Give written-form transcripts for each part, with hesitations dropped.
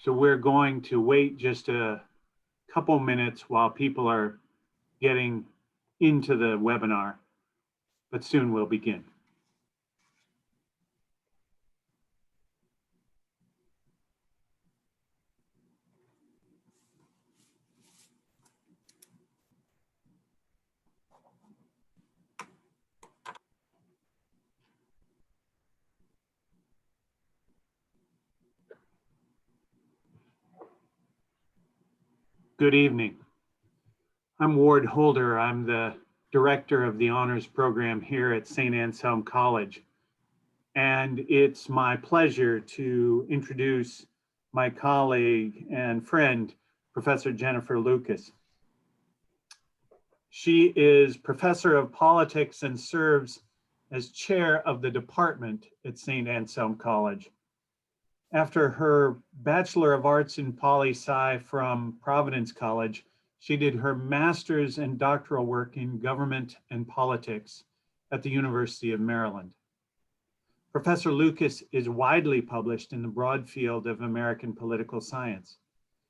So we're going to wait just a couple minutes while people are getting into the webinar, but soon we'll begin. Good evening. I'm Ward Holder. I'm the director of the honors program here at St. Anselm College. And it's my pleasure to introduce my colleague and friend, Professor Jennifer Lucas. She is professor of politics and serves as chair of the department at St. Anselm College. After her Bachelor of Arts in Poli-Sci from Providence College, she did her master's and doctoral work in government and politics at the University of Maryland. Professor Lucas is widely published in the broad field of American political science.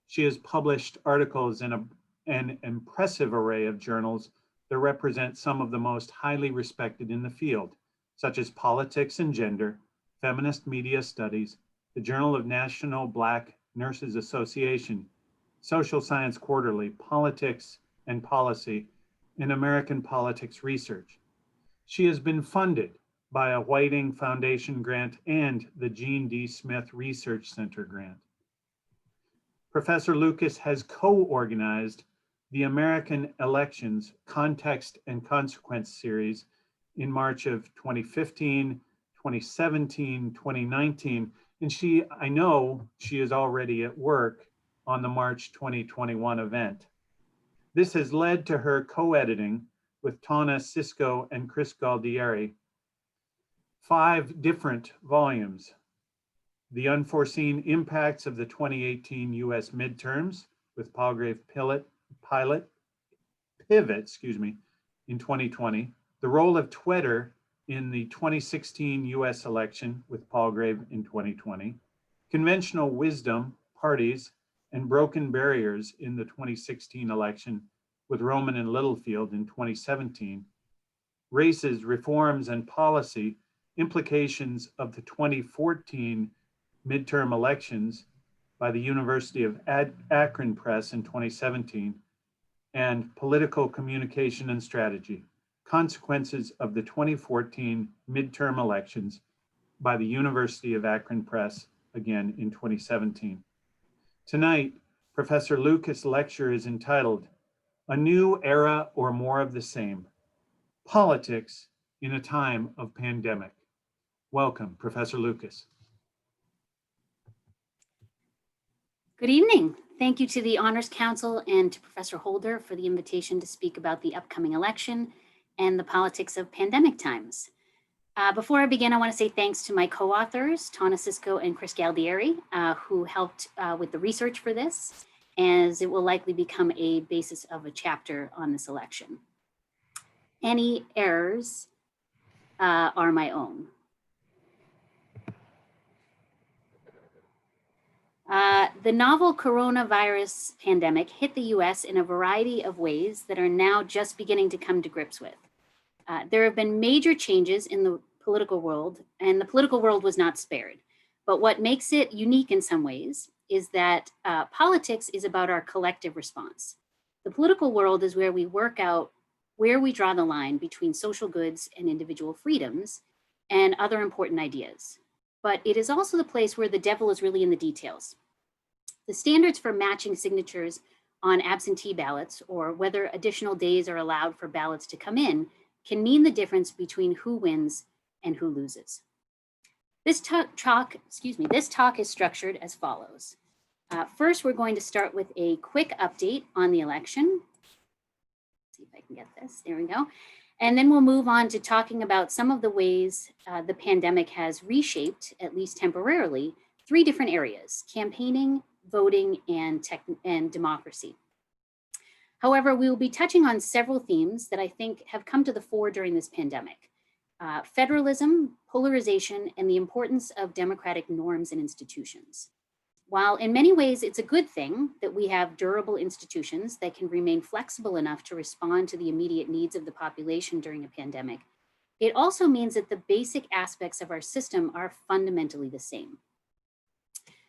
She has published articles in an impressive array of journals that represent some of the most highly respected in the field, such as Politics and Gender, Feminist Media Studies, the Journal of National Black Nurses Association, Social Science Quarterly, Politics and Policy, and American Politics Research. She has been funded by a Whiting Foundation grant and the Gene D. Smith Research Center grant. Professor Lucas has co-organized the American Elections Context and Consequence series in March of 2015, 2017, 2019, and I know she is already at work on the March 2021 event. This has led to her co-editing with Tana Sisko and Chris Galdieri 5 different volumes: The Unforeseen Impacts of the 2018 US Midterms with Palgrave Pivot in 2020, The Role of Twitter in the 2016 US election with Palgrave in 2020, Conventional Wisdom, Parties, and Broken Barriers in the 2016 election with Roman and Littlefield in 2017, Races, Reforms, and Policy, Implications of the 2014 midterm elections by the University of Akron Press in 2017, and Political Communication and Strategy, Consequences of the 2014 midterm elections by the University of Akron Press, again in 2017. Tonight, Professor Lucas' lecture is entitled, A New Era or More of the Same, Politics in a Time of Pandemic. Welcome, Professor Lucas. Good evening. Thank you to the Honors Council and to Professor Holder for the invitation to speak about the upcoming election and the politics of pandemic times. Before I begin, I want to say thanks to my co-authors, Tana Sisko and Chris Galdieri, who helped with the research for this, as it will likely become a basis of a chapter on this election. Any errors are my own. The novel coronavirus pandemic hit the US in a variety of ways that are now just beginning to come to grips with. There have been major changes in the political world, and the political world was not spared. But what makes it unique in some ways is that politics is about our collective response. The political world is where we work out where we draw the line between social goods and individual freedoms and other important ideas. But it is also the place where the devil is really in the details. The standards for matching signatures on absentee ballots, or whether additional days are allowed for ballots to come in, can mean the difference between who wins and who loses. This talk is structured as follows. First, we're going to start with a quick update on the election. Let's see if I can get this, there we go. And then we'll move on to talking about some of the ways the pandemic has reshaped, at least temporarily, 3 different areas: campaigning, voting, and democracy. However, we will be touching on several themes that I think have come to the fore during this pandemic: federalism, polarization, and the importance of democratic norms and institutions. While in many ways it's a good thing that we have durable institutions that can remain flexible enough to respond to the immediate needs of the population during a pandemic, it also means that the basic aspects of our system are fundamentally the same.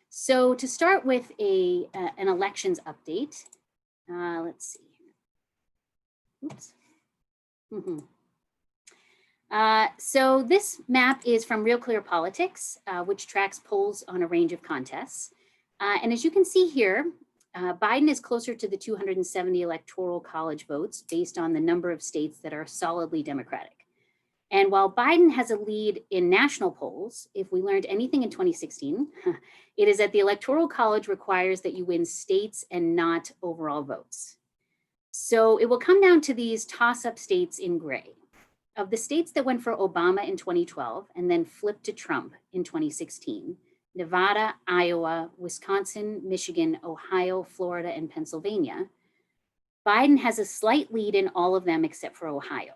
So to start with an elections update, let's see here. Oops. So this map is from Real Clear Politics, which tracks polls on a range of contests. And as you can see here, Biden is closer to the 270 electoral college votes based on the number of states that are solidly Democratic. And while Biden has a lead in national polls, if we learned anything in 2016, it is that the Electoral College requires that you win states and not overall votes. So it will come down to these toss-up states in gray. Of the states that went for Obama in 2012 and then flipped to Trump in 2016, Nevada, Iowa, Wisconsin, Michigan, Ohio, Florida, and Pennsylvania, Biden has a slight lead in all of them except for Ohio.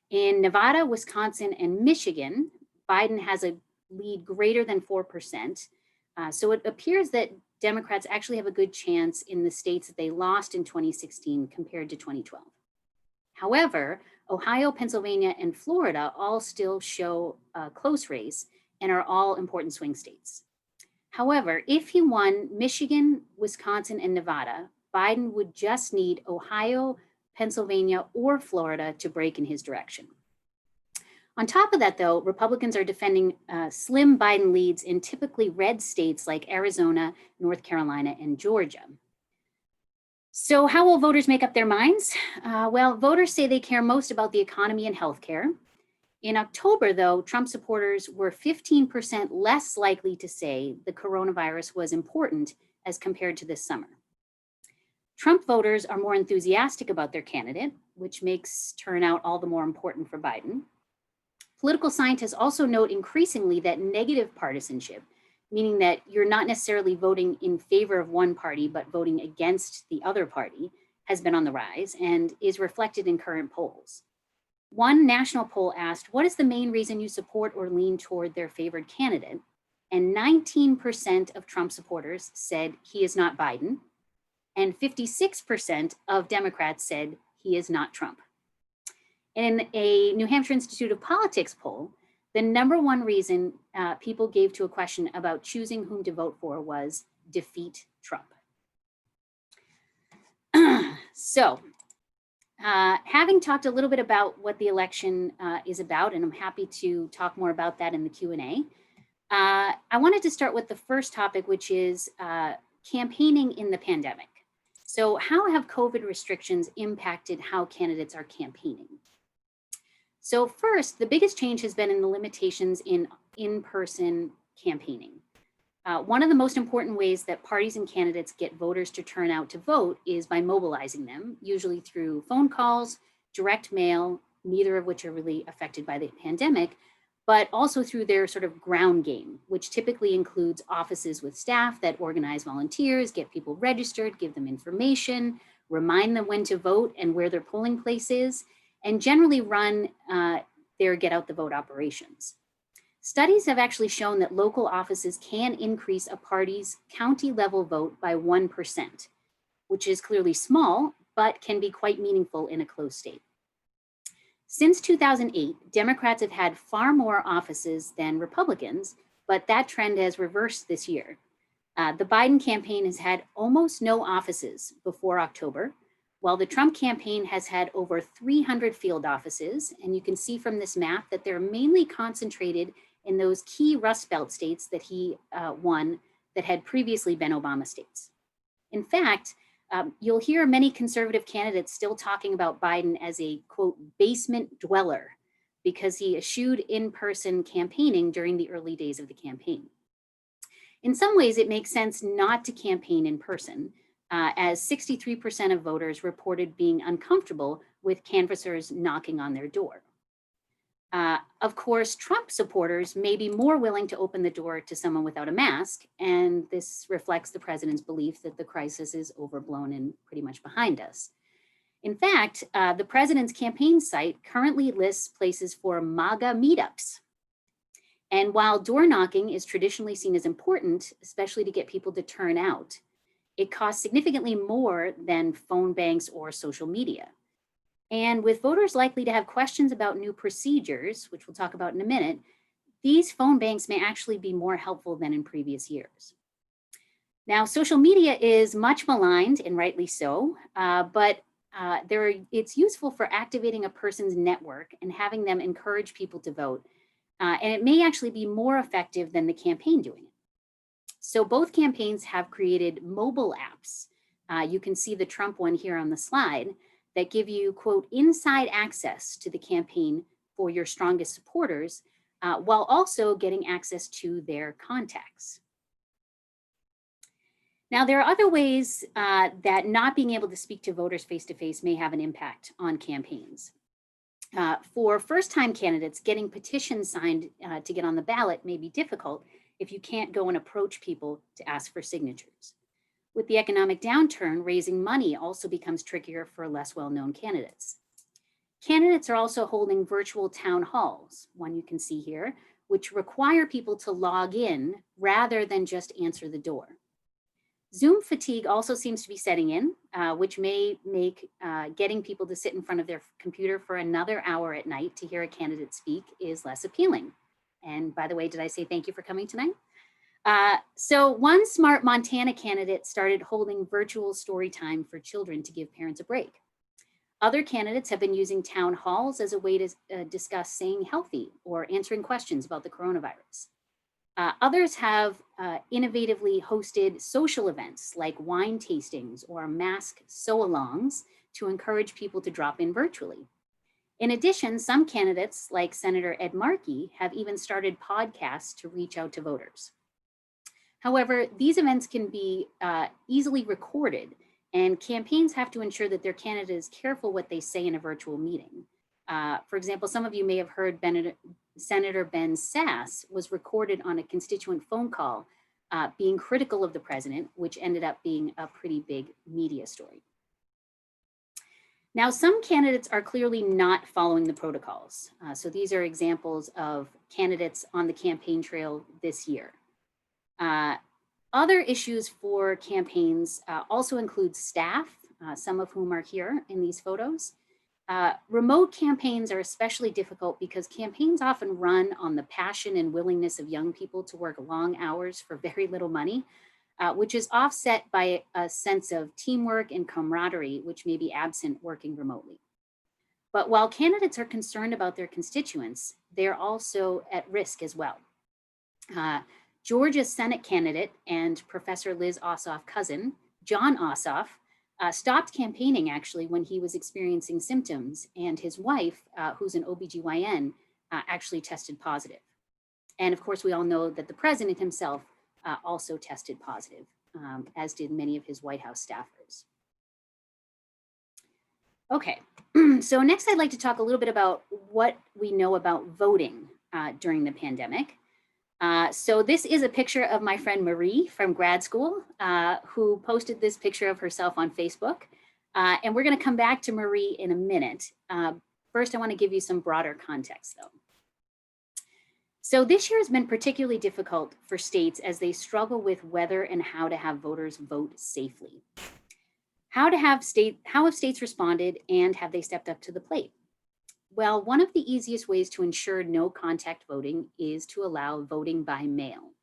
In Nevada, Wisconsin, and Michigan, Biden has a lead greater than 4%. So it appears that Democrats actually have a good chance in the states that they lost in 2016 compared to 2012. However, Ohio, Pennsylvania, and Florida all still show a close race and are all important swing states. However, if he won Michigan, Wisconsin, and Nevada, Biden would just need Ohio, Pennsylvania, or Florida to break in his direction. On top of that, though, Republicans are defending slim Biden leads in typically red states like Arizona, North Carolina, and Georgia. So how will voters make up their minds? Well, voters say they care most about the economy and healthcare. In October, though, Trump supporters were 15% less likely to say the coronavirus was important as compared to this summer. Trump voters are more enthusiastic about their candidate, which makes turnout all the more important for Biden. Political scientists also note increasingly that negative partisanship, meaning that you're not necessarily voting in favor of one party, but voting against the other party, has been on the rise and is reflected in current polls. One national poll asked, what is the main reason you support or lean toward their favored candidate? And 19% of Trump supporters said he is not Biden, and 56% of Democrats said he is not Trump. In a New Hampshire Institute of Politics poll, the number one reason people gave to a question about choosing whom to vote for was defeat Trump. So, having talked a little bit about what the election is about, and I'm happy to talk more about that in the Q&A, I wanted to start with the first topic, which is campaigning in the pandemic. So how have COVID restrictions impacted how candidates are campaigning? So first, the biggest change has been in the limitations in in-person campaigning. One of the most important ways that parties and candidates get voters to turn out to vote is by mobilizing them, usually through phone calls, direct mail, neither of which are really affected by the pandemic, but also through their sort of ground game, which typically includes offices with staff that organize volunteers, get people registered, give them information, remind them when to vote and where their polling place is, and generally run their get out the vote operations. Studies have actually shown that local offices can increase a party's county level vote by 1%, which is clearly small, but can be quite meaningful in a closed state. Since 2008, Democrats have had far more offices than Republicans, but that trend has reversed this year. The Biden campaign has had almost no offices before October, while the Trump campaign has had over 300 field offices. And you can see from this map that they're mainly concentrated in those key Rust Belt states that he won that had previously been Obama states. In fact, you'll hear many conservative candidates still talking about Biden as a, quote, basement dweller, because he eschewed in-person campaigning during the early days of the campaign. In some ways, it makes sense not to campaign in person, as 63% of voters reported being uncomfortable with canvassers knocking on their door. Of course, Trump supporters may be more willing to open the door to someone without a mask, and this reflects the president's belief that the crisis is overblown and pretty much behind us. In fact, the president's campaign site currently lists places for MAGA meetups. And while door knocking is traditionally seen as important, especially to get people to turn out, it costs significantly more than phone banks or social media. And with voters likely to have questions about new procedures, which we'll talk about in a minute, these phone banks may actually be more helpful than in previous years. Now, social media is much maligned, and rightly so, but it's useful for activating a person's network and having them encourage people to vote. And it may actually be more effective than the campaign doing it. So both campaigns have created mobile apps. You can see the Trump one here on the slide that give you, quote, inside access to the campaign for your strongest supporters, while also getting access to their contacts. Now, there are other ways that not being able to speak to voters face-to-face may have an impact on campaigns. For first-time candidates, getting petitions signed to get on the ballot may be difficult if you can't go and approach people to ask for signatures. With the economic downturn, raising money also becomes trickier for less well-known candidates. Candidates are also holding virtual town halls, one you can see here, which require people to log in rather than just answer the door. Zoom fatigue also seems to be setting in, which may make getting people to sit in front of their computer for another hour at night to hear a candidate speak is less appealing. And by the way, did I say thank you for coming tonight? So one smart Montana candidate started holding virtual story time for children to give parents a break. Other candidates have been using town halls as a way to discuss staying healthy or answering questions about the coronavirus. Others have innovatively hosted social events like wine tastings or mask sew-alongs to encourage people to drop in virtually. In addition, some candidates like Senator Ed Markey have even started podcasts to reach out to voters. However, these events can be easily recorded, and campaigns have to ensure that their candidate is careful what they say in a virtual meeting. For example, some of you may have heard Senator Ben Sasse was recorded on a constituent phone call being critical of the president, which ended up being a pretty big media story. Now, some candidates are clearly not following the protocols. So these are examples of candidates on the campaign trail this year. Other issues for campaigns also include staff, some of whom are here in these photos. Remote campaigns are especially difficult because campaigns often run on the passion and willingness of young people to work long hours for very little money, which is offset by a sense of teamwork and camaraderie, which may be absent working remotely. But while candidates are concerned about their constituents, they're also at risk as well. Georgia's Senate candidate and Professor Liz Ossoff's cousin, Jon Ossoff, stopped campaigning actually when he was experiencing symptoms, and his wife, who's an OBGYN, actually tested positive. And of course, we all know that the president himself also tested positive, as did many of his White House staffers. Okay, so next I'd like to talk a little bit about what we know about voting during the pandemic. So this is a picture of my friend Marie from grad school, who posted this picture of herself on Facebook. And we're going to come back to Marie in a minute. First, I want to give you some broader context, though. So this year has been particularly difficult for states as they struggle with whether and how to have voters vote safely. How have states responded, and have they stepped up to the plate? Well, one of the easiest ways to ensure no contact voting is to allow voting by mail.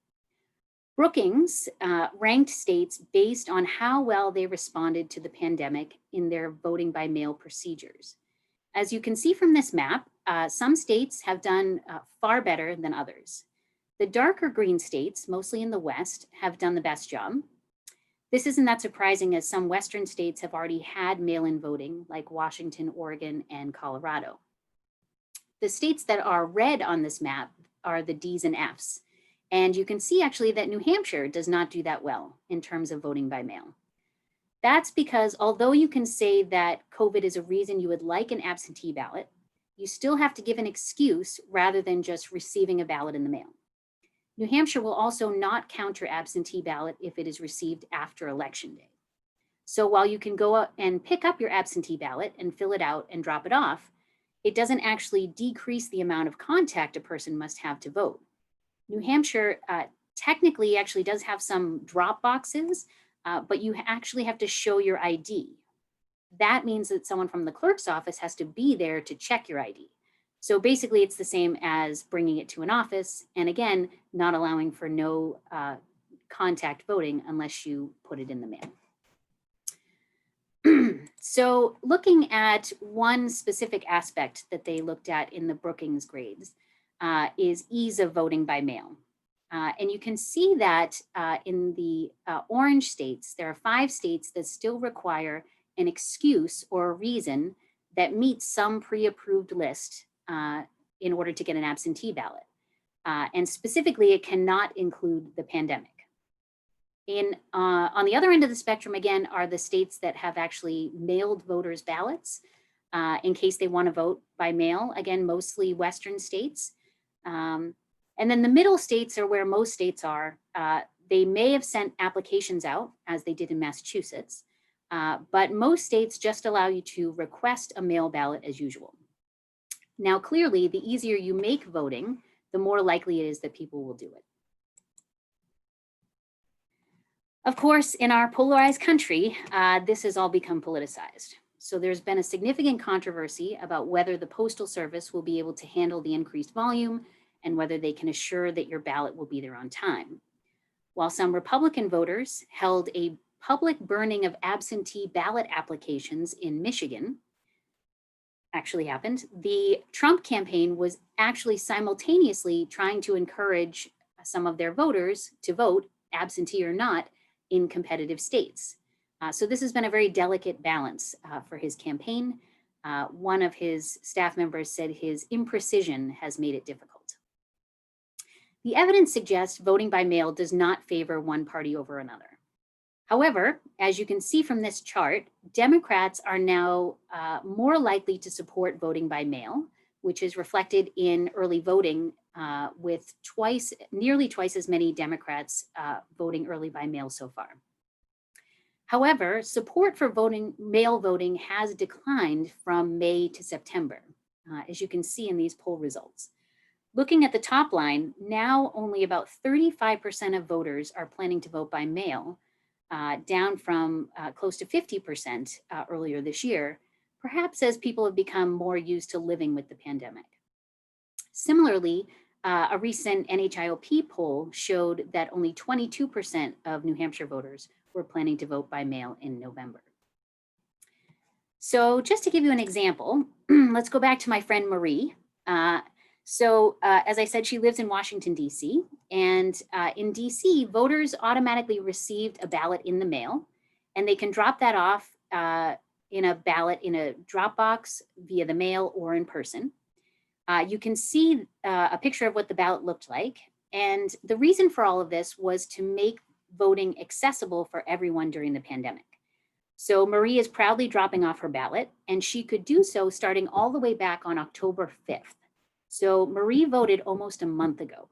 Brookings ranked states based on how well they responded to the pandemic in their voting by mail procedures. As you can see from this map, some states have done far better than others. The darker green states, mostly in the West, have done the best job. This isn't that surprising, as some Western states have already had mail-in voting, like Washington, Oregon, and Colorado. The states that are red on this map are the D's and F's. And you can see actually that New Hampshire does not do that well in terms of voting by mail. That's because although you can say that COVID is a reason you would like an absentee ballot, you still have to give an excuse rather than just receiving a ballot in the mail. New Hampshire will also not count your absentee ballot if it is received after Election Day. So while you can go out and pick up your absentee ballot and fill it out and drop it off, it doesn't actually decrease the amount of contact a person must have to vote. New Hampshire technically actually does have some drop boxes, but you actually have to show your ID. That means that someone from the clerk's office has to be there to check your ID. So basically, it's the same as bringing it to an office, and again, not allowing for no contact voting unless you put it in the mail. So looking at one specific aspect that they looked at in the Brookings grades is ease of voting by mail. And you can see that in the orange states, there are 5 states that still require an excuse or a reason that meets some pre-approved list in order to get an absentee ballot. And specifically, it cannot include the pandemic. On the other end of the spectrum, again, are the states that have actually mailed voters ballots in case they want to vote by mail. Again, mostly Western states. And then the middle states are where most states are. They may have sent applications out, as they did in Massachusetts, but most states just allow you to request a mail ballot as usual. Now, clearly, the easier you make voting, the more likely it is that people will do it. Of course, in our polarized country, this has all become politicized. So there's been a significant controversy about whether the Postal Service will be able to handle the increased volume and whether they can assure that your ballot will be there on time. While some Republican voters held a public burning of absentee ballot applications in Michigan, actually happened, the Trump campaign was actually simultaneously trying to encourage some of their voters to vote, absentee or not, in competitive states. So this has been a very delicate balance for his campaign. One of his staff members said his imprecision has made it difficult. The evidence suggests voting by mail does not favor one party over another. However, as you can see from this chart, Democrats are now more likely to support voting by mail, which is reflected in early voting with nearly twice as many Democrats voting early by mail so far. However, support for mail voting has declined from May to September, as you can see in these poll results. Looking at the top line, now only about 35% of voters are planning to vote by mail, down from close to 50% earlier this year, perhaps as people have become more used to living with the pandemic. Similarly, a recent NHIOP poll showed that only 22% of New Hampshire voters were planning to vote by mail in November. So just to give you an example, let's go back to my friend Marie. As I said, she lives in Washington, D.C. And in D.C., voters automatically received a ballot in the mail, and they can drop that off in a ballot in a drop box via the mail or in person. You can see a picture of what the ballot looked like. And the reason for all of this was to make voting accessible for everyone during the pandemic. So Marie is proudly dropping off her ballot, and she could do so starting all the way back on October 5th. So Marie voted almost a month ago.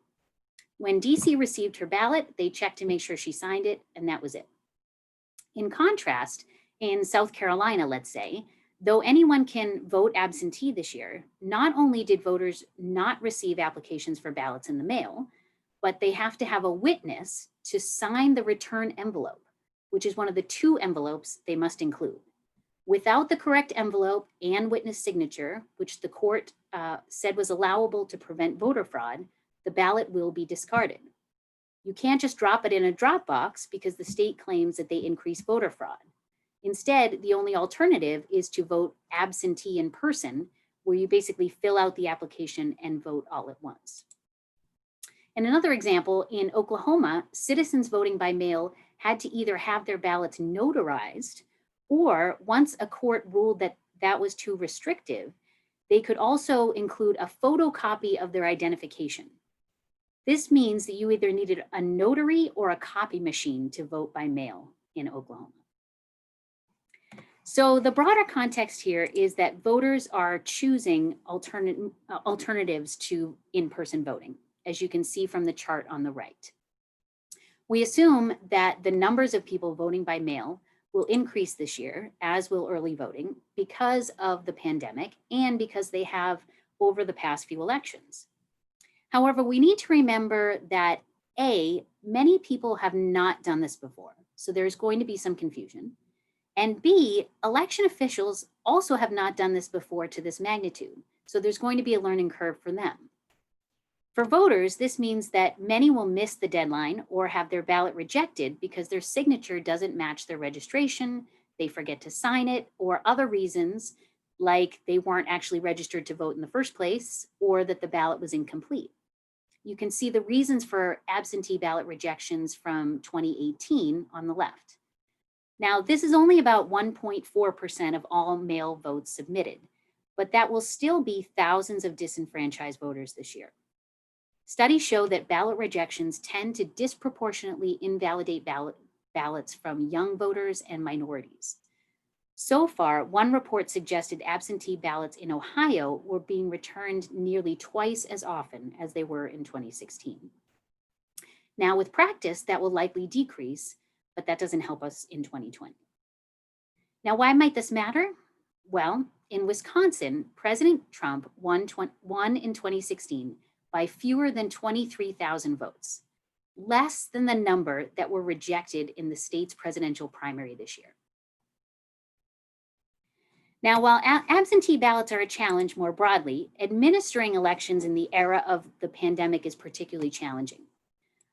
When DC received her ballot, they checked to make sure she signed it, and that was it. In contrast, in South Carolina, let's say, though anyone can vote absentee this year, not only did voters not receive applications for ballots in the mail, but they have to have a witness to sign the return envelope, which is one of the 2 envelopes they must include. Without the correct envelope and witness signature, which the court said was allowable to prevent voter fraud, the ballot will be discarded. You can't just drop it in a drop box because the state claims that they increase voter fraud. Instead, the only alternative is to vote absentee in person, where you basically fill out the application and vote all at once. And another example, in Oklahoma, citizens voting by mail had to either have their ballots notarized, or once a court ruled that that was too restrictive, they could also include a photocopy of their identification. This means that you either needed a notary or a copy machine to vote by mail in Oklahoma. So the broader context here is that voters are choosing alternatives to in-person voting, as you can see from the chart on the right. We assume that the numbers of people voting by mail will increase this year, as will early voting, because of the pandemic and because they have over the past few elections. However, we need to remember that A, many people have not done this before, so there's going to be some confusion. And B, election officials also have not done this before to this magnitude, so there's going to be a learning curve for them. For voters, this means that many will miss the deadline or have their ballot rejected because their signature doesn't match their registration, they forget to sign it, or other reasons like they weren't actually registered to vote in the first place or that the ballot was incomplete. You can see the reasons for absentee ballot rejections from 2018 on the left. Now, this is only about 1.4% of all mail votes submitted, but that will still be thousands of disenfranchised voters this year. Studies show that ballot rejections tend to disproportionately invalidate ballots from young voters and minorities. So far, one report suggested absentee ballots in Ohio were being returned nearly twice as often as they were in 2016. Now, with practice, that will likely decrease, but that doesn't help us in 2020. Now, why might this matter? Well, in Wisconsin, President Trump won in 2016 by fewer than 23,000 votes, less than the number that were rejected in the state's presidential primary this year. Now, while absentee ballots are a challenge more broadly, administering elections in the era of the pandemic is particularly challenging.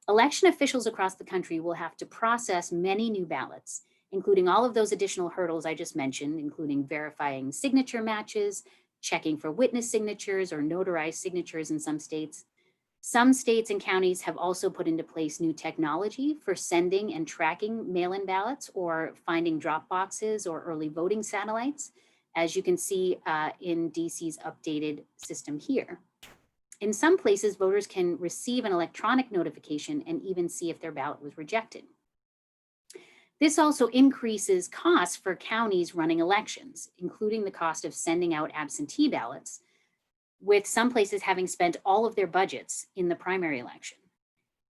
Election officials across the country will have to process many new ballots, including all of those additional hurdles I just mentioned, including verifying signature matches, checking for witness signatures or notarized signatures in some states. Some states and counties have also put into place new technology for sending and tracking mail-in ballots or finding drop boxes or early voting satellites, as you can see in DC's updated system here. In some places, voters can receive an electronic notification and even see if their ballot was rejected. This also increases costs for counties running elections, including the cost of sending out absentee ballots, with some places having spent all of their budgets in the primary election.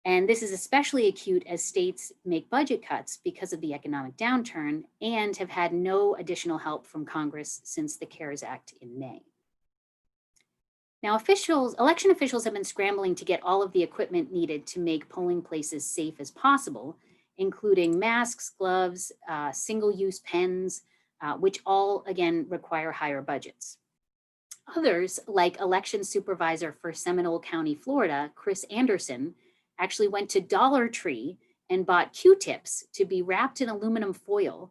And this is especially acute as states make budget cuts because of the economic downturn and have had no additional help from Congress since the CARES Act in May. Now, election officials have been scrambling to get all of the equipment needed to make polling places safe as possible, including masks, gloves, single-use pens, which all, again, require higher budgets. Others, like election supervisor for Seminole County, Florida, Chris Anderson, actually went to Dollar Tree and bought Q-tips to be wrapped in aluminum foil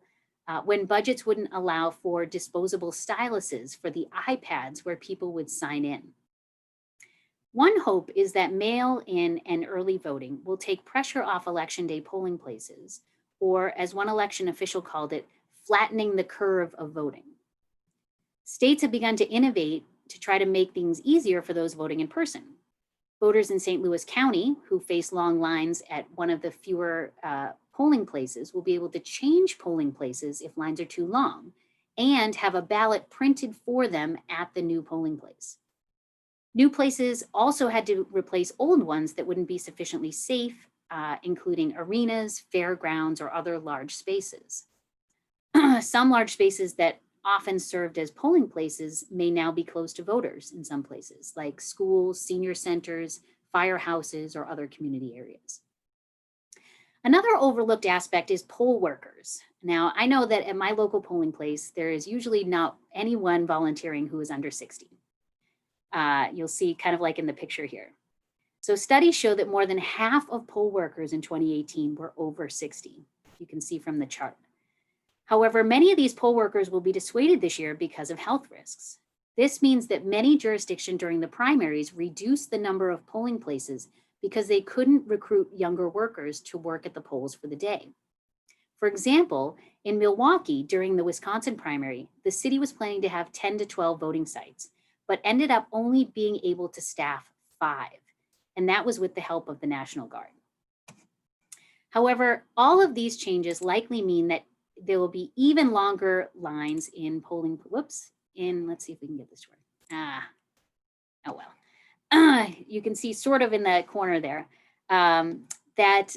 when budgets wouldn't allow for disposable styluses for the iPads where people would sign in. One hope is that mail-in and early voting will take pressure off Election Day polling places, or as one election official called it, flattening the curve of voting. States have begun to innovate to try to make things easier for those voting in person. Voters in St. Louis County who face long lines at one of the fewer polling places will be able to change polling places if lines are too long and have a ballot printed for them at the new polling place. New places also had to replace old ones that wouldn't be sufficiently safe, including arenas, fairgrounds, or other large spaces. Some large spaces that often served as polling places may now be closed to voters in some places, like schools, senior centers, firehouses, or other community areas. Another overlooked aspect is poll workers. Now, I know that at my local polling place, there is usually not anyone volunteering who is under 60. You'll see kind of like in the picture here. So studies show that more than half of poll workers in 2018 were over 60. You can see from the chart. However, many of these poll workers will be dissuaded this year because of health risks. This means that many jurisdictions during the primaries reduced the number of polling places because they couldn't recruit younger workers to work at the polls for the day. For example, in Milwaukee during the Wisconsin primary, the city was planning to have 10 to 12 voting sites, but ended up only being able to staff 5. And that was with the help of the National Guard. However, all of these changes likely mean that there will be even longer lines in polling, let's see if we can get this to work. Oh well. You can see sort of in the corner there that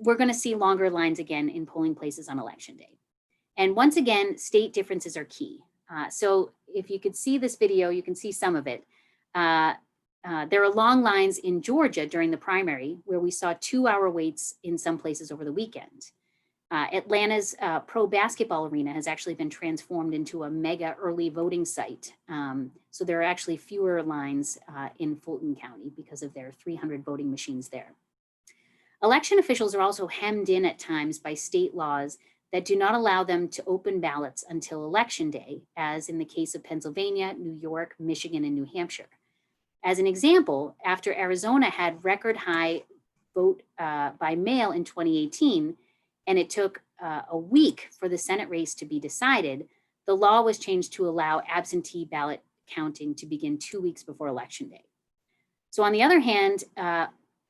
we're gonna see longer lines again in polling places on election day. And once again, state differences are key. So if you could see this video, you can see some of it. There are long lines in Georgia during the primary where we saw 2-hour waits in some places over the weekend. Atlanta's pro basketball arena has actually been transformed into a mega early voting site. So there are actually fewer lines in Fulton County because of their 300 voting machines there. Election officials are also hemmed in at times by state laws that do not allow them to open ballots until Election Day, as in the case of Pennsylvania, New York, Michigan, and New Hampshire. As an example, after Arizona had record high vote by mail in 2018, and it took a week for the Senate race to be decided, the law was changed to allow absentee ballot counting to begin 2 weeks before Election Day. So on the other hand,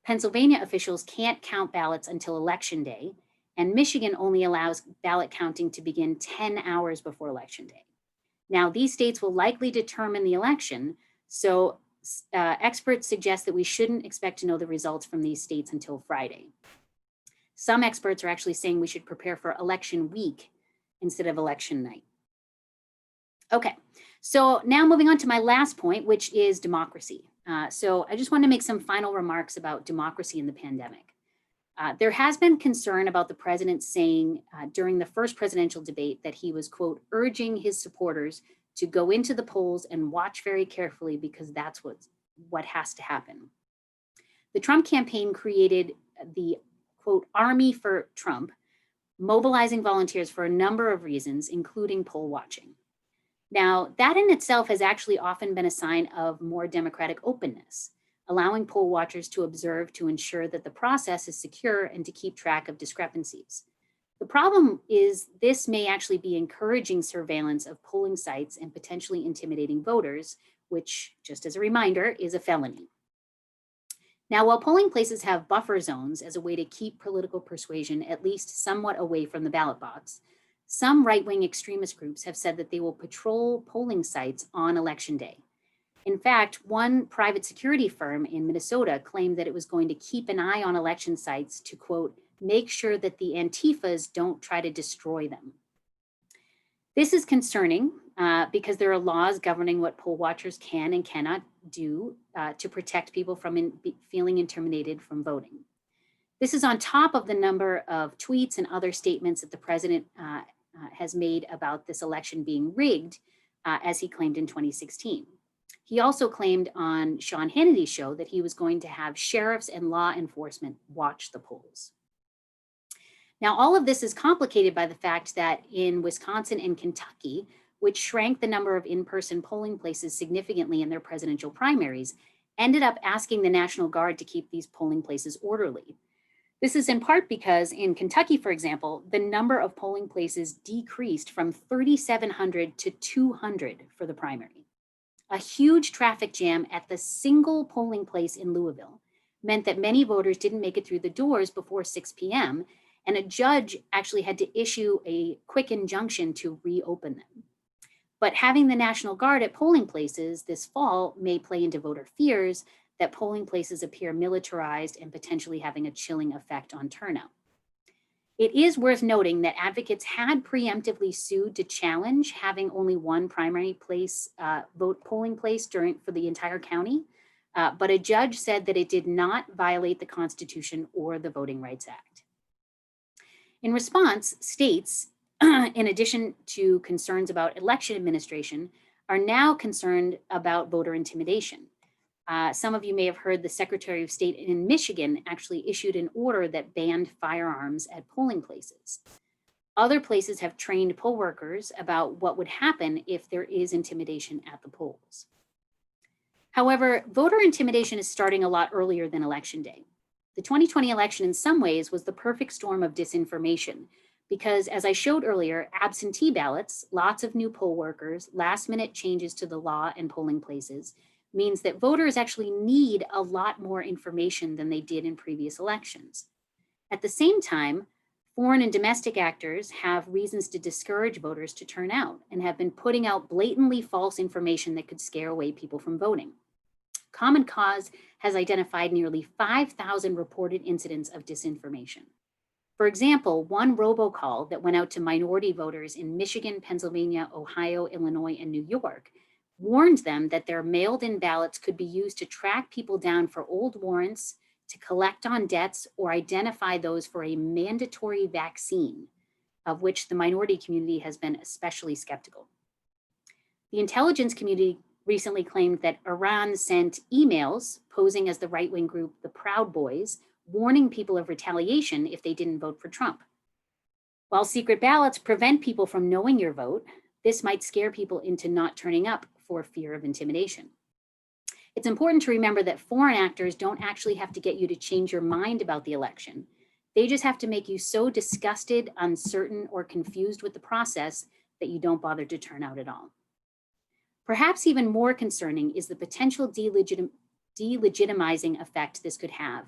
Pennsylvania officials can't count ballots until Election Day, and Michigan only allows ballot counting to begin 10 hours before Election Day. Now, these states will likely determine the election, so experts suggest that we shouldn't expect to know the results from these states until Friday. Some experts are actually saying we should prepare for election week instead of election night. Okay, so now moving on to my last point, which is democracy. So I just want to make some final remarks about democracy in the pandemic. There has been concern about the president saying during the first presidential debate that he was, quote, urging his supporters to go into the polls and watch very carefully because that's what has to happen. The Trump campaign created the, quote, army for Trump, mobilizing volunteers for a number of reasons, including poll watching. Now, that in itself has actually often been a sign of more democratic openness, allowing poll watchers to observe to ensure that the process is secure and to keep track of discrepancies. The problem is this may actually be encouraging surveillance of polling sites and potentially intimidating voters, which, just as a reminder, is a felony. Now, while polling places have buffer zones as a way to keep political persuasion at least somewhat away from the ballot box, some right-wing extremist groups have said that they will patrol polling sites on Election Day. In fact, one private security firm in Minnesota claimed that it was going to keep an eye on election sites to, quote, make sure that the Antifas don't try to destroy them. This is concerning because there are laws governing what poll watchers can and cannot do to protect people from feeling intimidated from voting. This is on top of the number of tweets and other statements that the president has made about this election being rigged, as he claimed in 2016. He also claimed on Sean Hannity's show that he was going to have sheriffs and law enforcement watch the polls. Now, all of this is complicated by the fact that in Wisconsin and Kentucky, which shrank the number of in-person polling places significantly in their presidential primaries, ended up asking the National Guard to keep these polling places orderly. This is in part because in Kentucky, for example, the number of polling places decreased from 3,700 to 200 for the primary. A huge traffic jam at the single polling place in Louisville meant that many voters didn't make it through the doors before 6 p.m., and a judge actually had to issue a quick injunction to reopen them. But having the National Guard at polling places this fall may play into voter fears that polling places appear militarized and potentially having a chilling effect on turnout. It is worth noting that advocates had preemptively sued to challenge having only one primary place polling place for the entire county, but a judge said that it did not violate the Constitution or the Voting Rights Act. In response, states, in addition to concerns about election administration, are now concerned about voter intimidation. Some of you may have heard the Secretary of State in Michigan actually issued an order that banned firearms at polling places. Other places have trained poll workers about what would happen if there is intimidation at the polls. However, voter intimidation is starting a lot earlier than Election Day. The 2020 election in some ways was the perfect storm of disinformation because, as I showed earlier, absentee ballots, lots of new poll workers, last-minute changes to the law and polling places means that voters actually need a lot more information than they did in previous elections. At the same time, foreign and domestic actors have reasons to discourage voters to turn out and have been putting out blatantly false information that could scare away people from voting. Common Cause has identified nearly 5,000 reported incidents of disinformation. For example, one robocall that went out to minority voters in Michigan, Pennsylvania, Ohio, Illinois, and New York warned them that their mailed-in ballots could be used to track people down for old warrants, to collect on debts, or identify those for a mandatory vaccine, of which the minority community has been especially skeptical. The intelligence community recently claimed that Iran sent emails posing as the right-wing group, the Proud Boys, warning people of retaliation if they didn't vote for Trump. While secret ballots prevent people from knowing your vote, this might scare people into not turning up for fear of intimidation. It's important to remember that foreign actors don't actually have to get you to change your mind about the election. They just have to make you so disgusted, uncertain, or confused with the process that you don't bother to turn out at all. Perhaps even more concerning is the potential delegitimizing effect this could have.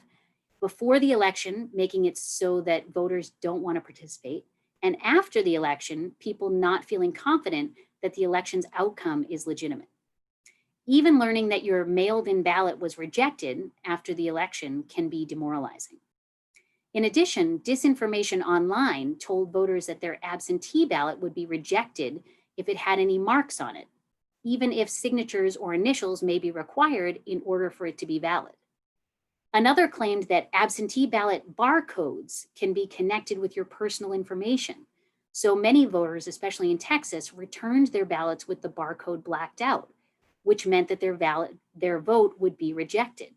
Before the election, making it so that voters don't want to participate, and after the election, people not feeling confident that the election's outcome is legitimate. Even learning that your mailed-in ballot was rejected after the election can be demoralizing. In addition, disinformation online told voters that their absentee ballot would be rejected if it had any marks on it, even if signatures or initials may be required in order for it to be valid. Another claimed that absentee ballot barcodes can be connected with your personal information. So many voters, especially in Texas, returned their ballots with the barcode blacked out, which meant that their vote would be rejected.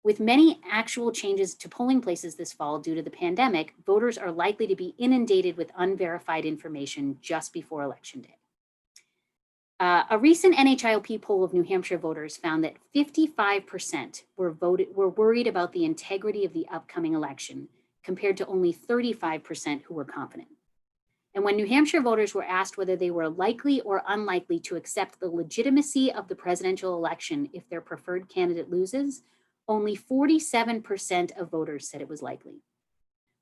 With many actual changes to polling places this fall due to the pandemic, voters are likely to be inundated with unverified information just before Election Day. A recent NHIOP poll of New Hampshire voters found that 55% were worried about the integrity of the upcoming election, compared to only 35% who were confident. And when New Hampshire voters were asked whether they were likely or unlikely to accept the legitimacy of the presidential election if their preferred candidate loses, only 47% of voters said it was likely.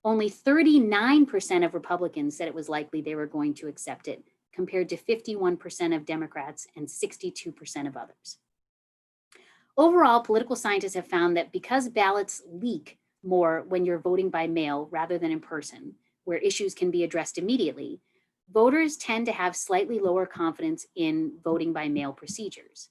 Only 39% of Republicans said it was likely they were going to accept it, compared to 51% of Democrats and 62% of others. Overall, political scientists have found that because ballots leak more when you're voting by mail rather than in person, where issues can be addressed immediately, voters tend to have slightly lower confidence in voting by mail procedures.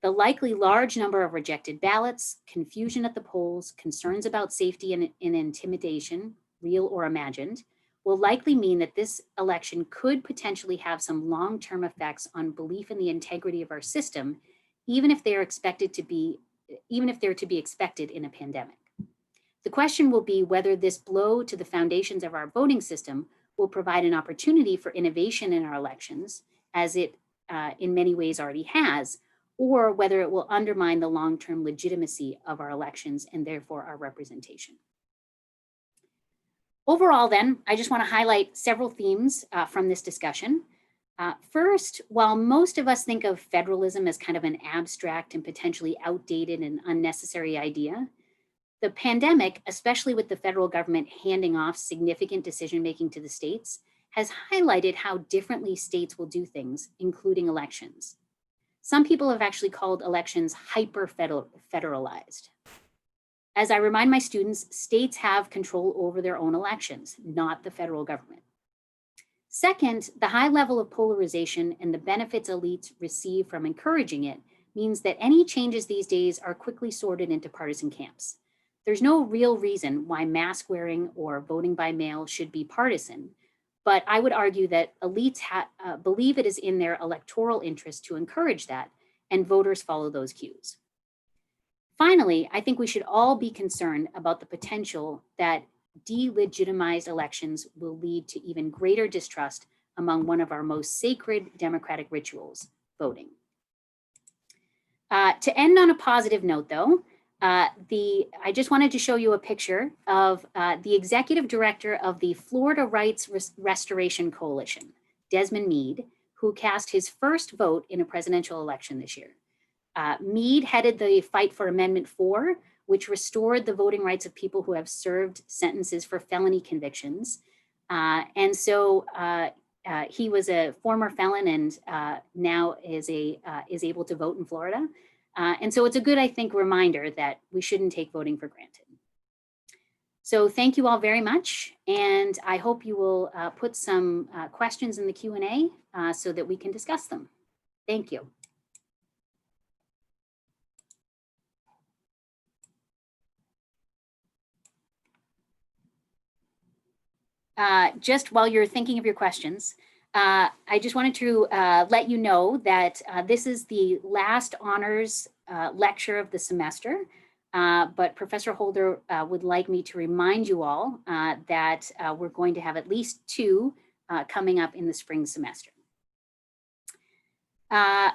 The likely large number of rejected ballots, confusion at the polls, concerns about safety and intimidation, real or imagined, will likely mean that this election could potentially have some long-term effects on belief in the integrity of our system, even if they're to be expected in a pandemic. The question will be whether this blow to the foundations of our voting system will provide an opportunity for innovation in our elections, as it in many ways already has, or whether it will undermine the long-term legitimacy of our elections and therefore our representation. Overall, then, I just want to highlight several themes from this discussion. First, while most of us think of federalism as kind of an abstract and potentially outdated and unnecessary idea, the pandemic, especially with the federal government handing off significant decision-making to the states, has highlighted how differently states will do things, including elections. Some people have actually called elections hyper-federalized. As I remind my students, states have control over their own elections, not the federal government. Second, the high level of polarization and the benefits elites receive from encouraging it means that any changes these days are quickly sorted into partisan camps. There's no real reason why mask wearing or voting by mail should be partisan, but I would argue that elites believe it is in their electoral interest to encourage that, and voters follow those cues. Finally, I think we should all be concerned about the potential that delegitimized elections will lead to even greater distrust among one of our most sacred democratic rituals, voting. To end on a positive note, though, I just wanted to show you a picture of the executive director of the Florida Rights Restoration Coalition, Desmond Meade, who cast his first vote in a presidential election this year. Meade headed the fight for Amendment 4, which restored the voting rights of people who have served sentences for felony convictions. And so he was a former felon and now is able to vote in Florida. And so it's a good, I think, reminder that we shouldn't take voting for granted. So thank you all very much. And I hope you will put some questions in the Q&A so that we can discuss them. Thank you. just while you're thinking of your questions, I just wanted to let you know that this is the last honors lecture of the semester. But Professor Holder would like me to remind you all that we're going to have at least 2 coming up in the spring semester.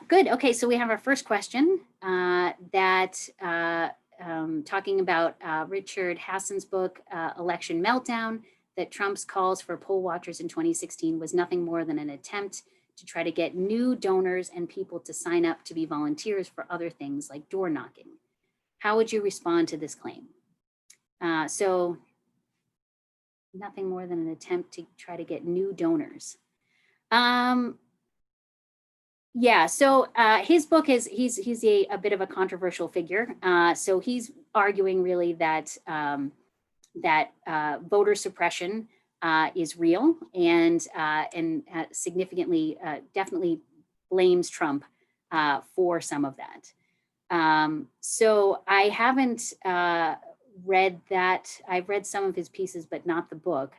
Good. Okay, so we have our first question talking about Richard Hassan's book, Election Meltdown, that Trump's calls for poll watchers in 2016 was nothing more than an attempt to try to get new donors and people to sign up to be volunteers for other things like door knocking. How would you respond to this claim? So nothing more than an attempt to try to get new donors. Yeah, so his book is, he's a bit of a controversial figure. So he's arguing really that voter suppression is real and significantly, definitely blames Trump for some of that. So I haven't read that. I've read some of his pieces, but not the book.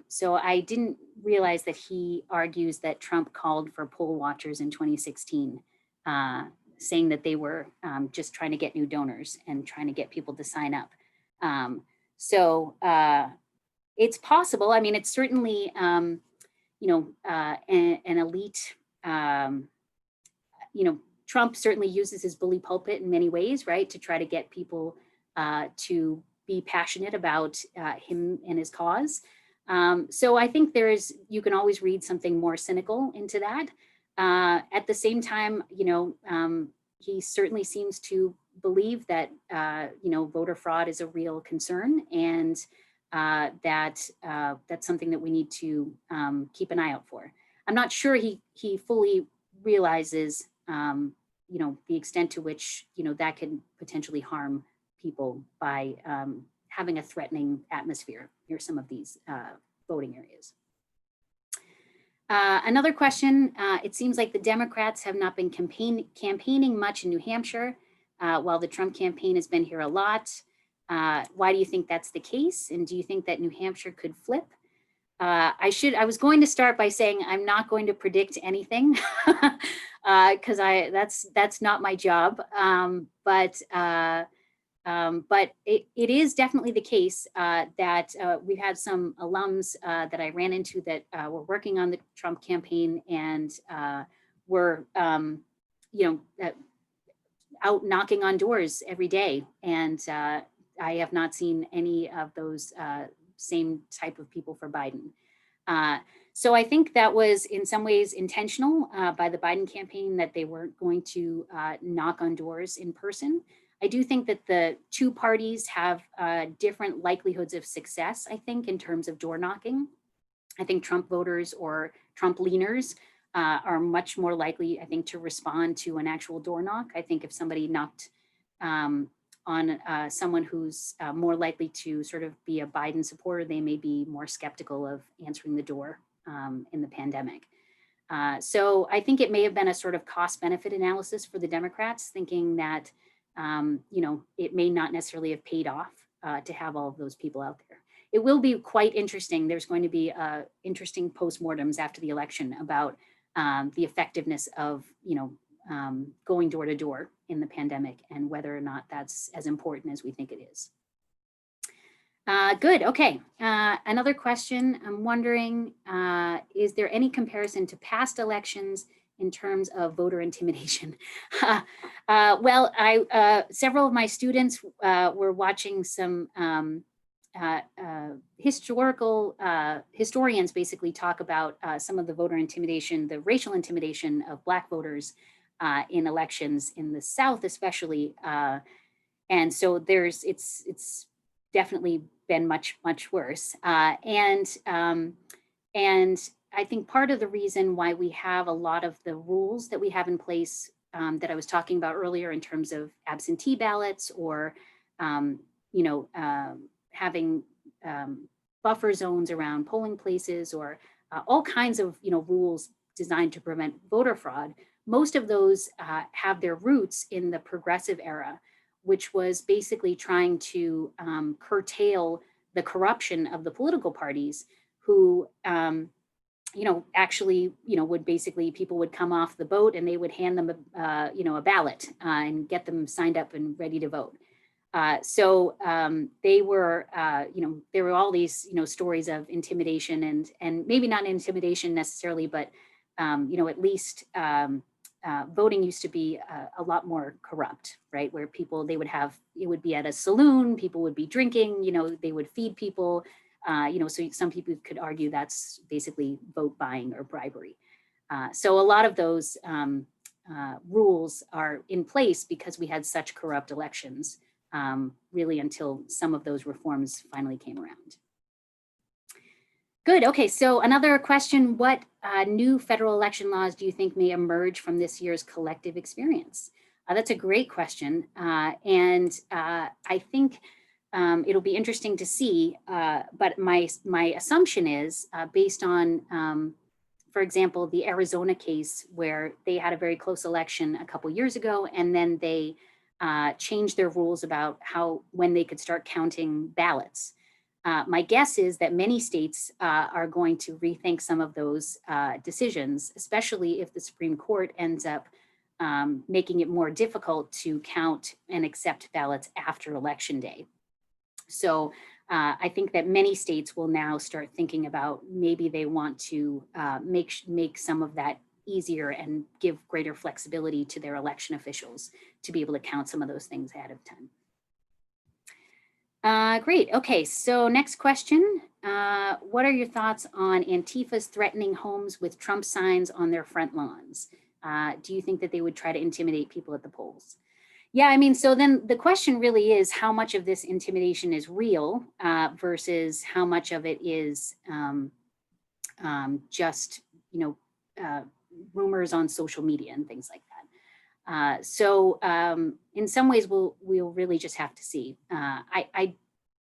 So I didn't realize that he argues that Trump called for poll watchers in 2016, saying that they were just trying to get new donors and trying to get people to sign up. So it's possible. I mean, it's certainly, an elite, Trump certainly uses his bully pulpit in many ways, right, to try to get people to be passionate about him and his cause. So I think you can always read something more cynical into that. At the same time, he certainly seems to believe that, voter fraud is a real concern, and that's something that we need to keep an eye out for. I'm not sure he fully realizes, the extent to which, that can potentially harm people by having a threatening atmosphere near some of these voting areas. Another question, it seems like the Democrats have not been campaigning much in New Hampshire, while the Trump campaign has been here a lot. Why do you think that's the case? And do you think that New Hampshire could flip? I was going to start by saying I'm not going to predict anything because that's not my job. But it is definitely the case that we've had some alums that I ran into that were working on the Trump campaign and were, out knocking on doors every day. And I have not seen any of those same type of people for Biden. So I think that was in some ways intentional by the Biden campaign that they weren't going to knock on doors in person. I do think that the 2 parties have different likelihoods of success, I think, in terms of door knocking. I think Trump voters or Trump leaners are much more likely, I think, to respond to an actual door knock. I think if somebody knocked on someone who's more likely to sort of be a Biden supporter, they may be more skeptical of answering the door in the pandemic. So I think it may have been a sort of cost-benefit analysis for the Democrats, thinking that it may not necessarily have paid off to have all of those people out there. It will be quite interesting. There's going to be interesting postmortems after the election about the effectiveness of, going door to door in the pandemic and whether or not that's as important as we think it is. Good. Okay. Another question. I'm wondering, is there any comparison to past elections in terms of voter intimidation? Well, several of my students were watching some historians basically talk about some of the voter intimidation, the racial intimidation of Black voters in elections in the South, especially. And so it's definitely been much worse. And I think part of the reason why we have a lot of the rules that we have in place that I was talking about earlier in terms of absentee ballots or, having buffer zones around polling places or all kinds of, rules designed to prevent voter fraud, most of those have their roots in the progressive era, which was basically trying to curtail the corruption of the political parties who, actually, would basically, people would come off the boat and they would hand them a ballot and get them signed up and ready to vote. They were, there were all these, stories of intimidation and maybe not intimidation necessarily, but, at least voting used to be a lot more corrupt, right? Where people, it would be at a saloon, people would be drinking, they would feed people, so some people could argue that's basically vote buying or bribery. So a lot of those rules are in place because we had such corrupt elections, really until some of those reforms finally came around. Good. Okay, so another question, what new federal election laws do you think may emerge from this year's collective experience? That's a great question. And I think it'll be interesting to see, but my assumption is based on, for example, the Arizona case where they had a very close election a couple years ago, and then they changed their rules about when they could start counting ballots. My guess is that many states are going to rethink some of those decisions, especially if the Supreme Court ends up making it more difficult to count and accept ballots after Election Day. So I think that many states will now start thinking about maybe they want to make some of that easier and give greater flexibility to their election officials to be able to count some of those things ahead of time. Great. Okay, so next question. What are your thoughts on Antifa's threatening homes with Trump signs on their front lawns? Do you think that they would try to intimidate people at the polls? Yeah, I mean, so then the question really is how much of this intimidation is real versus how much of it is just, rumors on social media and things like that. In some ways, we'll really just have to see.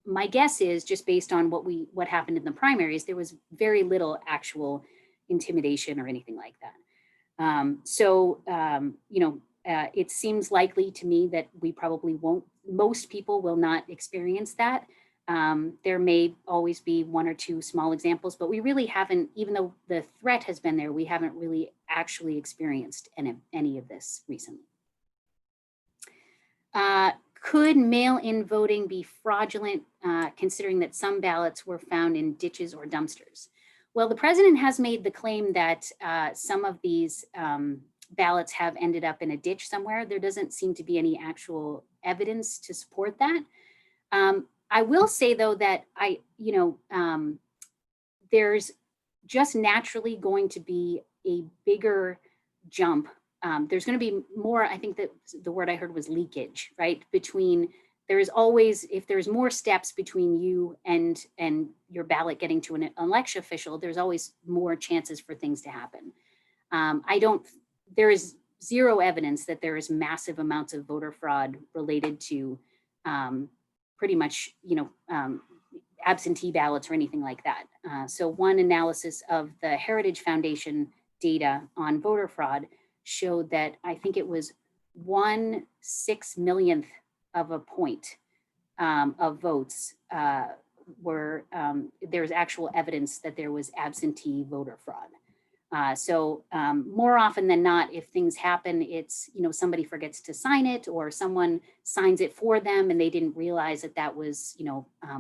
My guess is just based on what happened in the primaries, there was very little actual intimidation or anything like that. It seems likely to me that we probably won't. Most people will not experience that. There may always be one or two small examples, but we really haven't, even though the threat has been there, we haven't really actually experienced any of this recently. Could mail-in voting be fraudulent, considering that some ballots were found in ditches or dumpsters? Well, the president has made the claim that some of these ballots have ended up in a ditch somewhere. There doesn't seem to be any actual evidence to support that. I will say, though, that there's just naturally going to be a bigger jump. There's going to be more, I think that the word I heard was leakage, right? There is always, if there's more steps between you and your ballot getting to an election official, there's always more chances for things to happen. There is zero evidence that there is massive amounts of voter fraud related to pretty much, absentee ballots or anything like that. So one analysis of the Heritage Foundation data on voter fraud showed that I think it was 1/6 millionth of a point of votes there's actual evidence that there was absentee voter fraud. More often than not, if things happen, it's, somebody forgets to sign it or someone signs it for them and they didn't realize that was,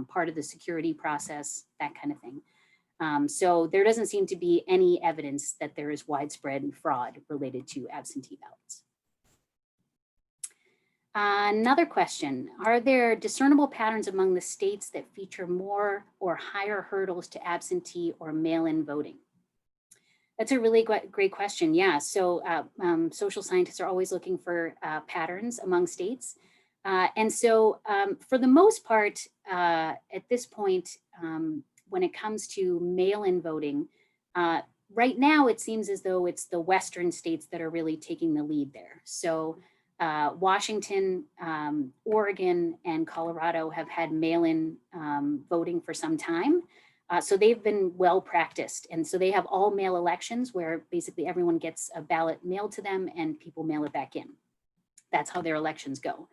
part of the security process, that kind of thing. So there doesn't seem to be any evidence that there is widespread fraud related to absentee ballots. Another question, are there discernible patterns among the states that feature more or higher hurdles to absentee or mail-in voting? That's a really great question. Yeah, so social scientists are always looking for patterns among states. For the most part, at this point, when it comes to mail-in voting, right now it seems as though it's the Western states that are really taking the lead there. So Washington, Oregon, and Colorado have had mail-in voting for some time. So they've been well practiced. And so they have all mail elections where basically everyone gets a ballot mailed to them and people mail it back in. That's how their elections go.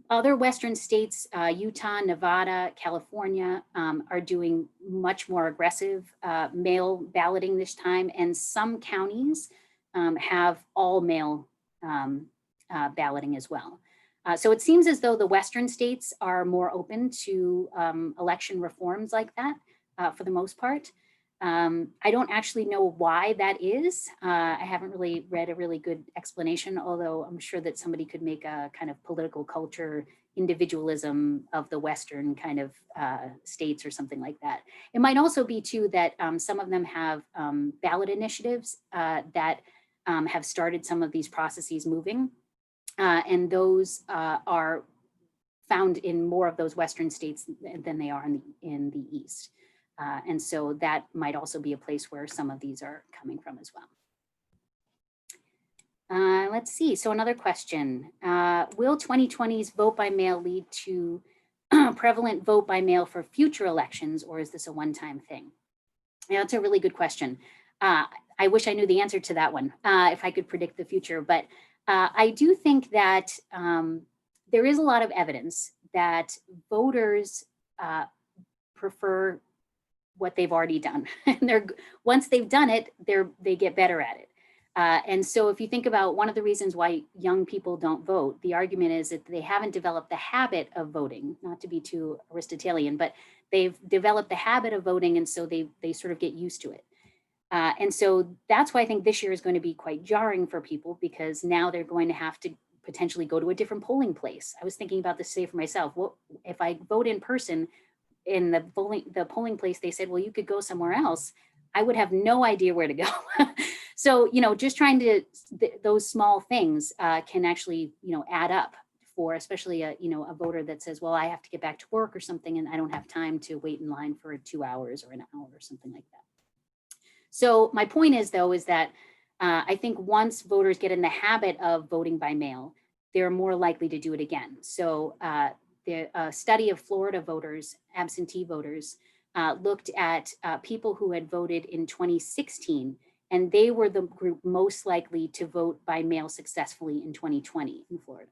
Other Western states, Utah, Nevada, California, are doing much more aggressive mail balloting this time. And some counties have all mail balloting as well. So it seems as though the Western states are more open to election reforms like that for the most part. I don't actually know why that is. I haven't really read a really good explanation, although I'm sure that somebody could make a kind of political culture individualism of the Western kind of states or something like that. It might also be too that some of them have ballot initiatives that have started some of these processes moving. And those are found in more of those Western states than they are in the East. And so that might also be a place where some of these are coming from as well. Let's see, so another question. Will 2020's vote by mail lead to prevalent vote by mail for future elections, or is this a one-time thing? Yeah, that's a really good question. I wish I knew the answer to that one, if I could predict the future, but I do think that there is a lot of evidence that voters prefer what they've already done. And once they've done it, they get better at it. And so if you think about one of the reasons why young people don't vote, the argument is that they haven't developed the habit of voting, not to be too Aristotelian, but they've developed the habit of voting, and so they sort of get used to it. And so that's why I think this year is going to be quite jarring for people, because now they're going to have to potentially go to a different polling place. I was thinking about this today for myself. What if I vote in person? In the polling place, they said, well, you could go somewhere else. I would have no idea where to go. So, just trying to, those small things can actually, add up for especially a voter that says, well, I have to get back to work or something, and I don't have time to wait in line for 2 hours or an hour or something like that. So my point is, though, is that I think once voters get in the habit of voting by mail, they're more likely to do it again. So the study of Florida voters, absentee voters, looked at people who had voted in 2016, and they were the group most likely to vote by mail successfully in 2020 in Florida.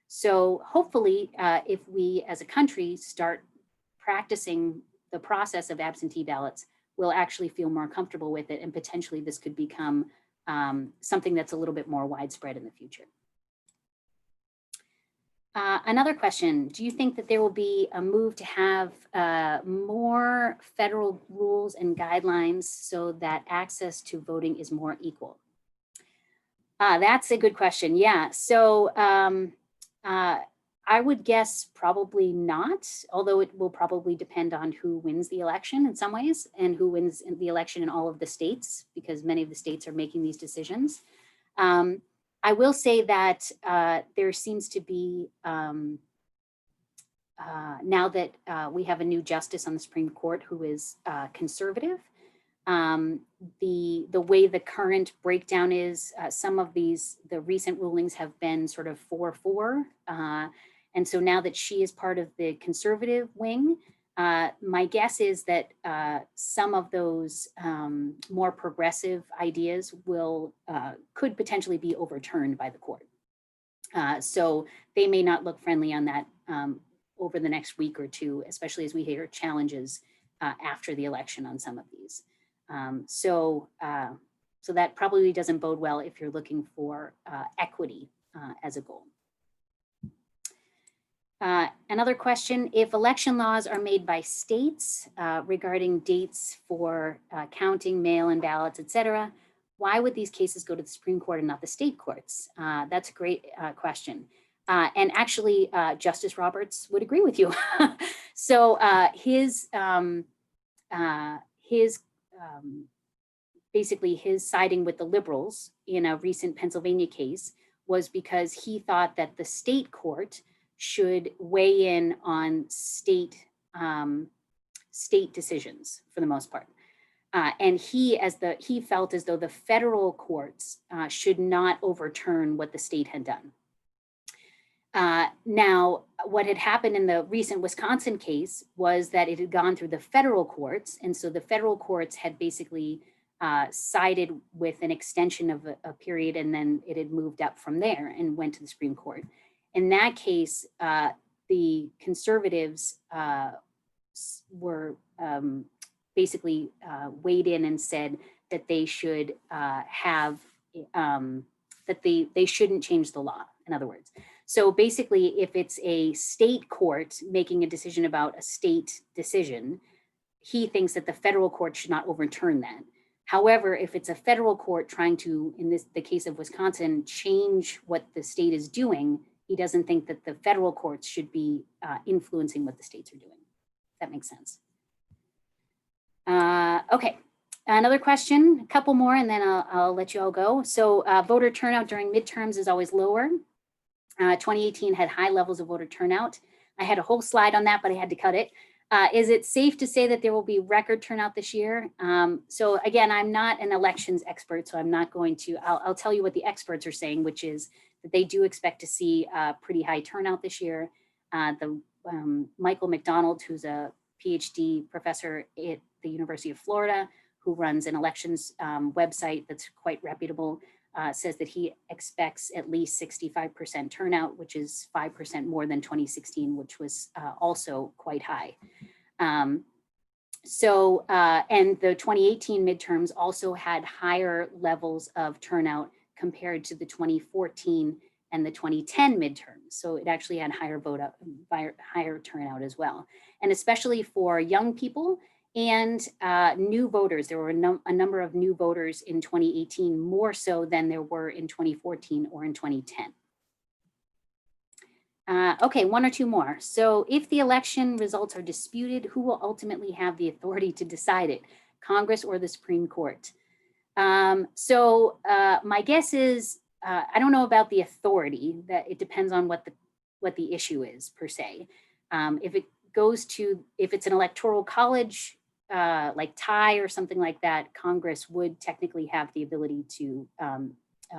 So hopefully, if we as a country start practicing the process of absentee ballots, we'll actually feel more comfortable with it, and potentially this could become something that's a little bit more widespread in the future. Another question, do you think that there will be a move to have more federal rules and guidelines so that access to voting is more equal? That's a good question. Yeah, so I would guess probably not, although it will probably depend on who wins the election in some ways, and who wins the election in all of the states, because many of the states are making these decisions. I will say that there seems to be, now that we have a new justice on the Supreme Court who is conservative, the way the current breakdown is, some of the recent rulings have been sort of 4-4. And so now that she is part of the conservative wing, my guess is that some of those more progressive ideas could potentially be overturned by the court. So they may not look friendly on that over the next week or two, especially as we hear challenges after the election on some of these. So that probably doesn't bode well if you're looking for equity as a goal. Another question, if election laws are made by states regarding dates for counting mail-in ballots, et cetera, why would these cases go to the Supreme Court and not the state courts? That's a great question. And actually, Justice Roberts would agree with you. So basically his siding with the liberals in a recent Pennsylvania case was because he thought that the state court should weigh in on state decisions for the most part. And he felt as though the federal courts should not overturn what the state had done. Now, what had happened in the recent Wisconsin case was that it had gone through the federal courts. And so the federal courts had basically sided with an extension of a period, and then it had moved up from there and went to the Supreme Court. In that case, the conservatives were basically weighed in and said that they should have, that they shouldn't change the law, in other words. So basically, if it's a state court making a decision about a state decision, he thinks that the federal court should not overturn that. However, if it's a federal court trying to, in the case of Wisconsin, change what the state is doing, he doesn't think that the federal courts should be influencing what the states are doing. That makes sense. Okay, another question, a couple more, and then I'll let you all go. So voter turnout during midterms is always lower. 2018 had high levels of voter turnout. I had a whole slide on that, but I had to cut it. Is it safe to say that there will be record turnout this year? So again, I'm not an elections expert, so I'm not going to, I'll tell you what the experts are saying, which is that they do expect to see pretty high turnout this year. Michael McDonald, who's a PhD professor at the University of Florida, who runs an elections website that's quite reputable, says that he expects at least 65% turnout, which is 5% more than 2016, which was also quite high. And the 2018 midterms also had higher levels of turnout compared to the 2014 and the 2010 midterms. So it actually had higher turnout as well. And especially for young people and new voters. There were a number of new voters in 2018, more so than there were in 2014 or in 2010. Okay, one or two more. So if the election results are disputed, who will ultimately have the authority to decide it? Congress or the Supreme Court? My guess is, I don't know about the authority, that it depends on what the issue is per se. If it's an electoral college, like tie or something like that, Congress would technically have the ability to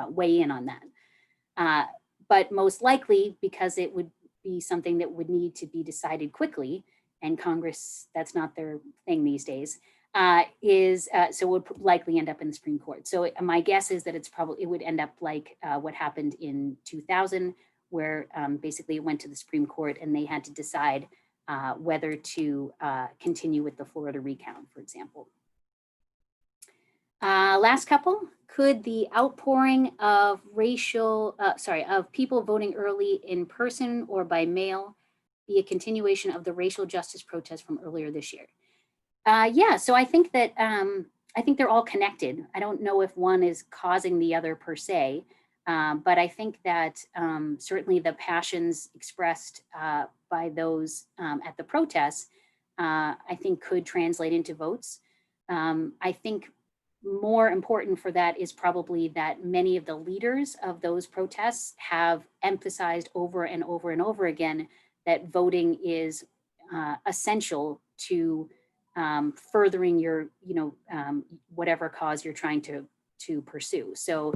weigh in on that. But most likely, because it would be something that would need to be decided quickly, and Congress, that's not their thing these days, so would likely end up in the Supreme Court. So my guess is that it would end up like what happened in 2000, where basically it went to the Supreme Court and they had to decide whether to continue with the Florida recount, for example. Last couple, could the outpouring of of people voting early in person or by mail be a continuation of the racial justice protests from earlier this year? Yeah, so I think that, I think they're all connected. I don't know if one is causing the other per se, but I think that certainly the passions expressed by those at the protests, I think could translate into votes. I think more important for that is probably that many of the leaders of those protests have emphasized over and over and over again that voting is essential to furthering your, whatever cause you're trying to pursue. So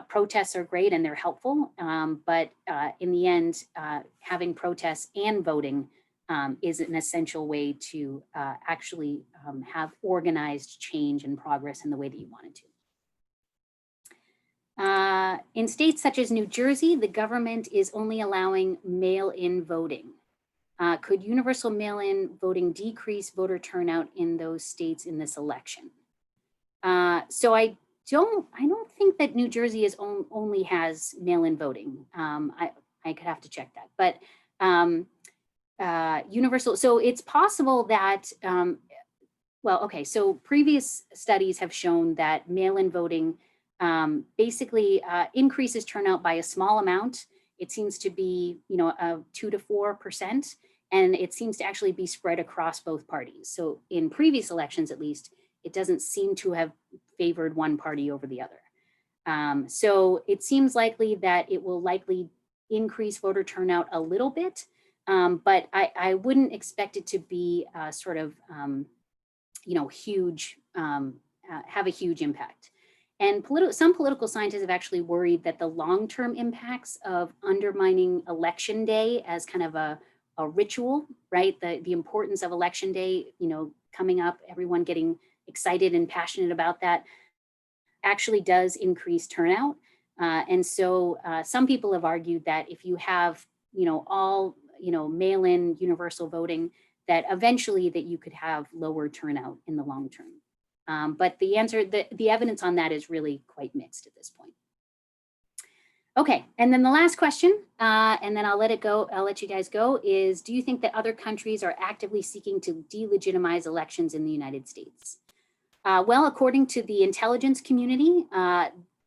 protests are great and they're helpful, but in the end, having protests and voting is an essential way to actually have organized change and progress in the way that you want it to. In states such as New Jersey, the government is only allowing mail-in voting. Could universal mail-in voting decrease voter turnout in those states in this election? So I don't think that New Jersey only has mail-in voting. I could have to check that, but universal, so it's possible that, so previous studies have shown that mail-in voting basically increases turnout by a small amount. It seems to be, 2 to 4%, and it seems to actually be spread across both parties. So in previous elections, at least, it doesn't seem to have favored one party over the other. So it seems likely that it will likely increase voter turnout a little bit, but I wouldn't expect it to be huge, have a huge impact. And some political scientists have actually worried that the long-term impacts of undermining Election Day as kind of a ritual, right? The importance of Election Day, coming up, everyone getting excited and passionate about that, actually does increase turnout. And so some people have argued that if you have all, mail-in universal voting, that eventually that you could have lower turnout in the long term. But the answer, the evidence on that is really quite mixed at this point. Okay, and then the last question, and then I'll let it go, I'll let you guys go, is do you think that other countries are actively seeking to delegitimize elections in the United States? Well, according to the intelligence community,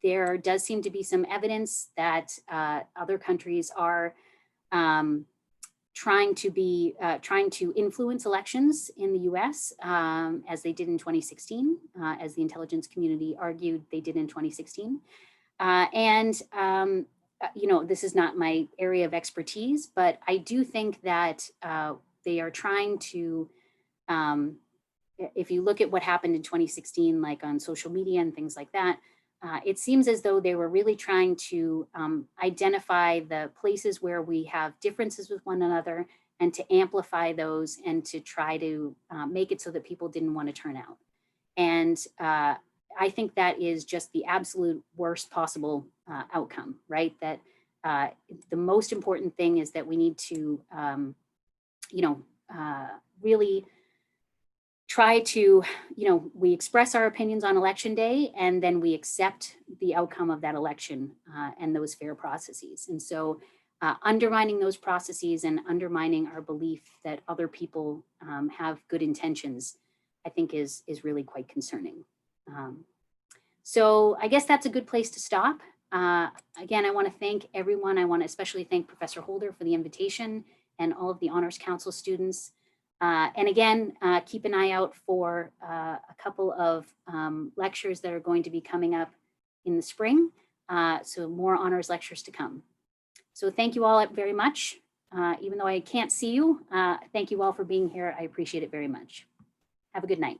there does seem to be some evidence that other countries are trying to influence elections in the US, as they did in 2016, as the intelligence community argued they did in 2016. This is not my area of expertise, but I do think that they are trying to, if you look at what happened in 2016, like on social media and things like that, it seems as though they were really trying to identify the places where we have differences with one another and to amplify those and to try to make it so that people didn't want to turn out. And I think that is just the absolute worst possible outcome, right? That the most important thing is that we need to, really try to, we express our opinions on election day, and then we accept the outcome of that election and those fair processes. And so undermining those processes and undermining our belief that other people have good intentions, I think is really quite concerning. So I guess that's a good place to stop. Again, I want to thank everyone. I want to especially thank Professor Holder for the invitation and all of the Honors Council students. And again, keep an eye out for a couple of lectures that are going to be coming up in the spring. So more honors lectures to come. So thank you all very much. Even though I can't see you, thank you all for being here. I appreciate it very much. Have a good night.